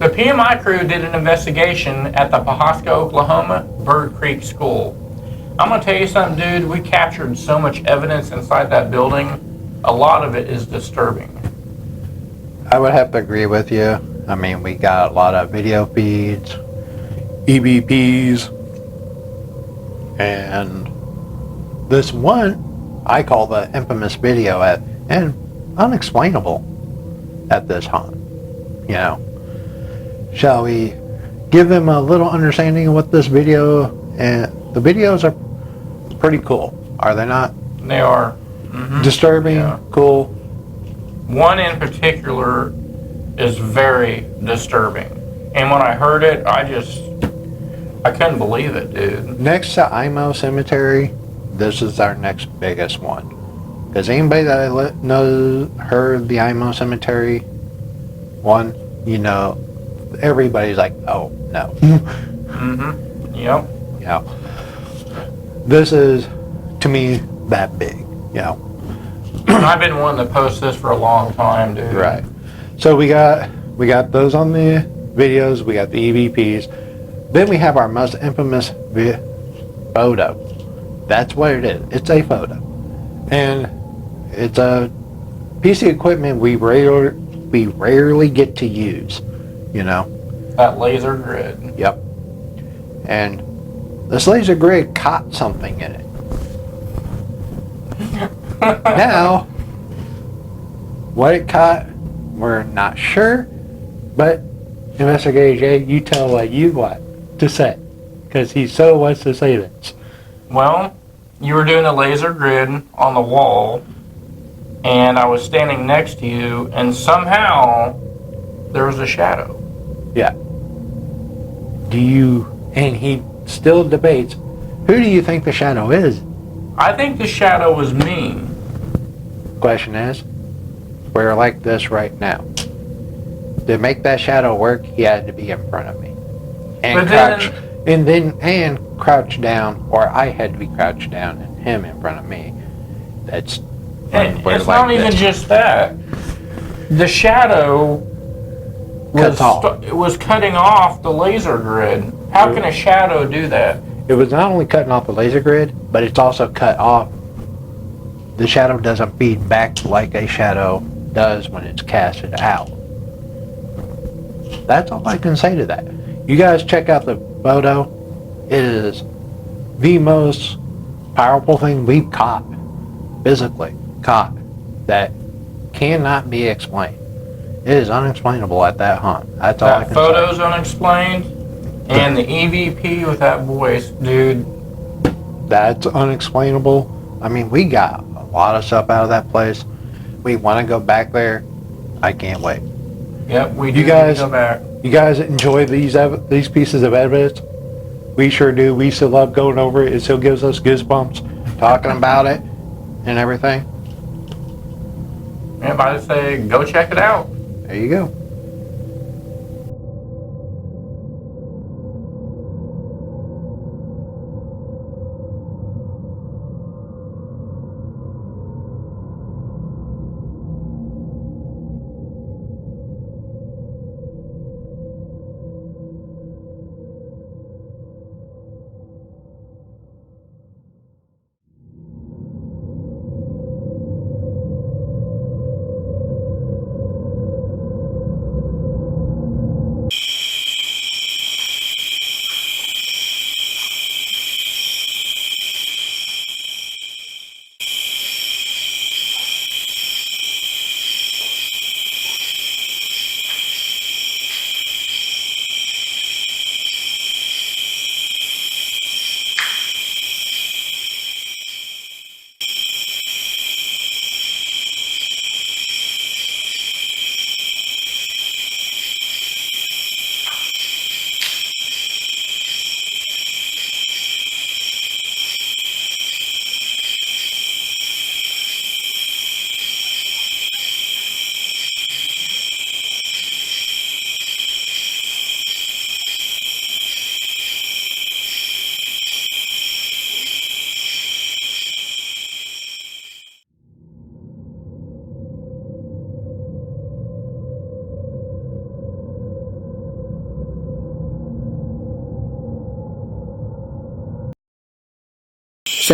The PMI crew did an investigation at the Pahosca, Oklahoma Bird Creek School. I'm going to tell you something, dude. We captured so much evidence inside that building. A lot of it is disturbing. I would have to agree with you. I mean, we got a lot of video feeds, EVPs, and this one I call the infamous video and unexplainable at this haunt. You know, shall we give them a little understanding of what this video, and the videos are pretty cool, are they not? They are. Mm-hmm. Disturbing, yeah. Cool. One in particular is very disturbing. And when I heard it, I couldn't believe it, dude. Next to IMO Cemetery, this is our next biggest one. Because anybody that heard the IMO Cemetery one, you know, everybody's like, oh, no. Mm-hmm. Yep. Yeah. This is, to me, that big, you know. I've been wanting to post this for a long time, dude. Right. So we got those on the videos. We got the EVPs. Then we have our most infamous photo. That's what it is. It's a photo, and it's a piece of equipment we rarely get to use. You know. That laser grid. Yep. And this laser grid caught something in it. Now, what it caught, we're not sure, but Investigator Jay, you tell what you want to say, because he so wants to say this. Well, you were doing a laser grid on the wall, and I was standing next to you, and somehow there was a shadow. Yeah. And he still debates, who do you think the shadow is? I think the shadow was me. Question is, we're like this right now. To make that shadow work, he had to be in front of me. And crouch down, or I had to be crouched down and him in front of me. It's not even just that. The shadow was cutting off the laser grid. How can a shadow do that? It was not only cutting off the laser grid, but it's also cut off. The shadow doesn't feed back like a shadow does when it's casted out. That's all I can say to that. You guys check out the photo. It is the most powerful thing we've caught, physically caught, that cannot be explained. It is unexplainable at that hunt. That's all I can say. That photo's unexplained, and the EVP with that voice, dude. That's unexplainable. I mean, we got a lot of stuff out of that place. We want to go back there. I can't wait. Yep, we do. Go back. You guys enjoy these pieces of evidence? We sure do. We still love going over it. It still gives us goosebumps talking about it and everything. And I say, go check it out. There you go.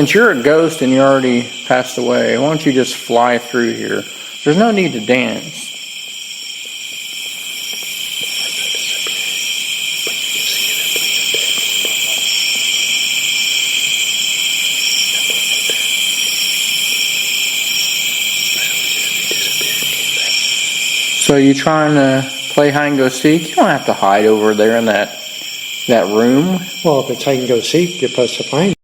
Since you're a ghost and you already passed away, why don't you just fly through here? There's no need to dance. So you trying to play hide and go seek? You don't have to hide over there in that room. Well, if it's hide and go seek, you're supposed to find